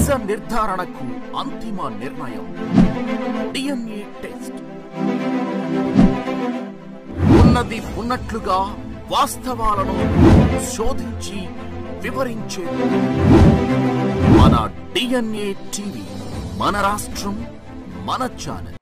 నిజ నిర్ధారణకు అంతిమ నిర్ణయం డిఎన్ఏ టెస్ట్. ఉన్నది ఉన్నట్లుగా వాస్తవాలను శోధించి వివరించే మన డిఎన్ఏ టీవీ, మన రాష్ట్రం, మన ఛానల్.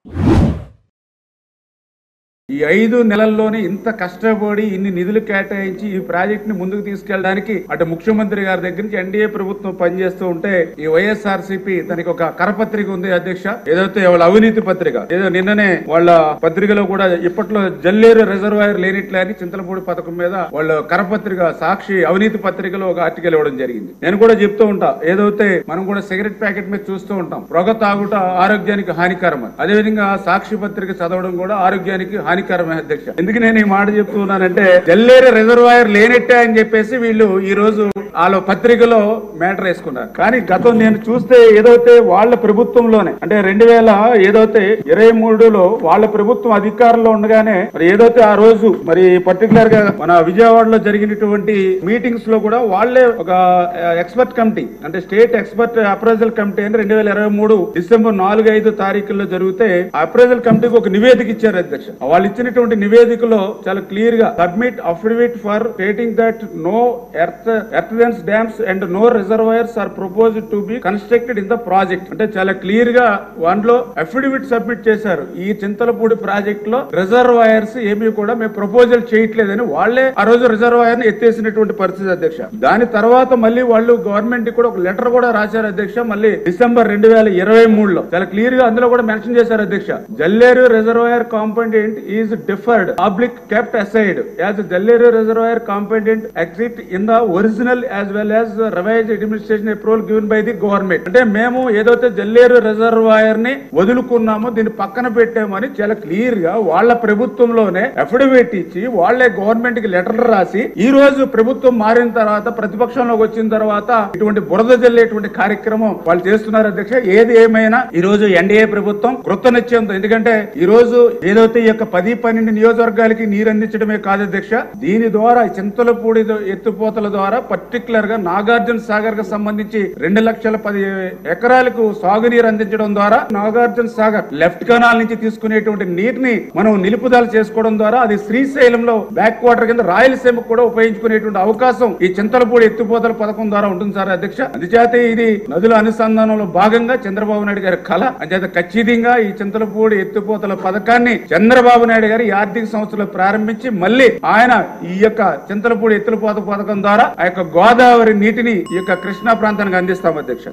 ఈ 5 నెలల్లోనే ఇంత కష్టపడి ఇన్ని నిధులు కేటాయించి ఈ ప్రాజెక్ట్ ని ముందుకు తీసుకెళ్ళడానికి అటు ముఖ్యమంత్రి గారి దగ్గర నుంచి ఎన్డీఏ ప్రభుత్వం పనిచేస్తూ ఉంటే ఈ వైఎస్ఆర్సీపీ దానికి ఒక కరపత్రిక ఉంది అధ్యక్ష. ఏదైతే వాళ్ళ అవినీతి పత్రిక, ఏదో నిన్ననే వాళ్ళ పత్రికలో కూడా ఇప్పట్లో జల్లేరు రిజర్వాయర్ లేనిట్లే అని చింతలపూడి పథకం మీద వాళ్ళ కరపత్రిక సాక్షి అవినీతి పత్రికలో ఒక ఆర్టికల్ ఇవ్వడం జరిగింది. నేను కూడా చెప్తూ ఉంటా, ఏదైతే మనం కూడా సిగరెట్ ప్యాకెట్ మీద చూస్తూ ఉంటాం, పొగ తాగుట ఆరోగ్యానికి హానికరం అని. అదేవిధంగా సాక్షి పత్రిక చదవడం కూడా ఆరోగ్యానికి హానికరమే అధ్యక్ష. ఎందుకు నేను ఈ మాట చెప్తున్నానంటే, జల్లేరు రిజర్వాయర్ లేనట్టే అని చెప్పేసి వీళ్ళు ఈ రోజు వాళ్ళ పత్రికలో మ్యాటర్ వేసుకున్నారు. కానీ గతం నేను చూస్తే ఏదైతే వాళ్ళ ప్రభుత్వంలోనే అంటే 2023లో వాళ్ళ ప్రభుత్వం అధికారంలో ఉండగానే మరి ఏదైతే ఆ రోజు మరి పర్టికులర్ గా మన విజయవాడలో జరిగినటువంటి మీటింగ్స్ లో కూడా వాళ్లే ఒక ఎక్స్పర్ట్ కమిటీ అంటే స్టేట్ ఎక్స్పర్ట్ అప్రైజల్ కమిటీ అని 2023 డిసెంబర్ 4-5 తారీఖుల్లో జరిగితే అప్రైజల్ కమిటీకి ఒక నివేదిక ఇచ్చారు అధ్యక్ష. వాళ్ళు ఇచ్చినటువంటి నివేదికలో చాలా క్లియర్ గా submit affidavit for stating that no earthen dams and no reservoirs are proposed to be constructed in the project అంటే చాలా క్లియర్ గా దాంట్లో అఫిడవిట్ సబ్మిట్ చేశారు. ఈ చింతలపూడి ప్రాజెక్ట్ లో రిజర్వాయర్స్ ఏమీ కూడా మేము ప్రపోజల్ చేయట్లేదని వాళ్లే ఆ రోజు రిజర్వాయర్ ని ఎత్తేసినటువంటి పరిస్థితి అధ్యక్ష. దాని తర్వాత మళ్ళీ వాళ్ళు గవర్నమెంట్ కూడా ఒక లెటర్ కూడా రాశారు అధ్యక్ష. మళ్ళీ డిసెంబర్ 2023లో చాలా క్లియర్ గా అందులో కూడా మెన్షన్ చేశారు అధ్యక్ష. Jalleru reservoir component is deferred public kept aside as Jalleru reservoir component exist in the original as well as revised administration approval given by the government. అంటే మేము ఏదైతే జల్లేరు రిజర్వాయర్ ని వదులుకున్నామో దీన్ని పక్కన పెట్టామని చాలా క్లియర్ గా వాళ్ళ ప్రభుత్వంలోనే అఫిడవిట్ ఇచ్చి వాళ్లే గవర్నమెంట్ కి లెటర్ రాసి ఈ రోజు ప్రభుత్వం మారిన తర్వాత ప్రతిపక్షంలోకి వచ్చిన తర్వాత ఇటువంటి బురద జల్లేటువంటి కార్యక్రమం వాళ్ళు చేస్తున్నారు అధ్యక్ష. ఏది ఏమైనా ఈ రోజు ఎన్డీఏ ప్రభుత్వం కృతనిశ్చయంతో, ఎందుకంటే ఈ రోజు ఏదైతే ఈ యొక్క 10-12 నియోజకవర్గాలకి నీరు అందించడమే కాదు అధ్యక్ష, దీని ద్వారా చింతలపూడి ఎత్తుపోతల ద్వారా పర్టికులర్ గా నాగార్జున సాగర్ కు సంబంధించి 2,10,000 ఎకరాలకు సాగునీరు అందించడం ద్వారా నాగార్జున సాగర్ లెఫ్ట్ కెనాల్ నుంచి తీసుకునేటువంటి నీటిని మనం నిలుపుదల చేసుకోవడం ద్వారా అది శ్రీశైలంలో బ్యాక్ వాటర్ కింద రాయలసీమకు కూడా ఉపయోగించుకునేటువంటి అవకాశం ఈ చింతలపూడి ఎత్తుపోతల పథకం ద్వారా ఉంటుంది సార్ అధ్యక్ష. అందుచేత ఇది నదుల అనుసంధానంలో భాగంగా చంద్రబాబు నాయుడు గారి కళ. అంచేత ఖచ్చితంగా ఈ చింతలపూడి ఎత్తుపోతల పథకాన్ని చంద్రబాబు నాయుడు గారు ఈ ఆర్థిక సంవత్సరంలో ప్రారంభించి మళ్ళీ ఆయన ఈ యొక్క చింతలపూడి ఎత్తుపోత పథకం ద్వారా ఆ యొక్క గోదావరి నీటిని ఈ యొక్క కృష్ణా ప్రాంతానికి అందిస్తాం అధ్యక్ష.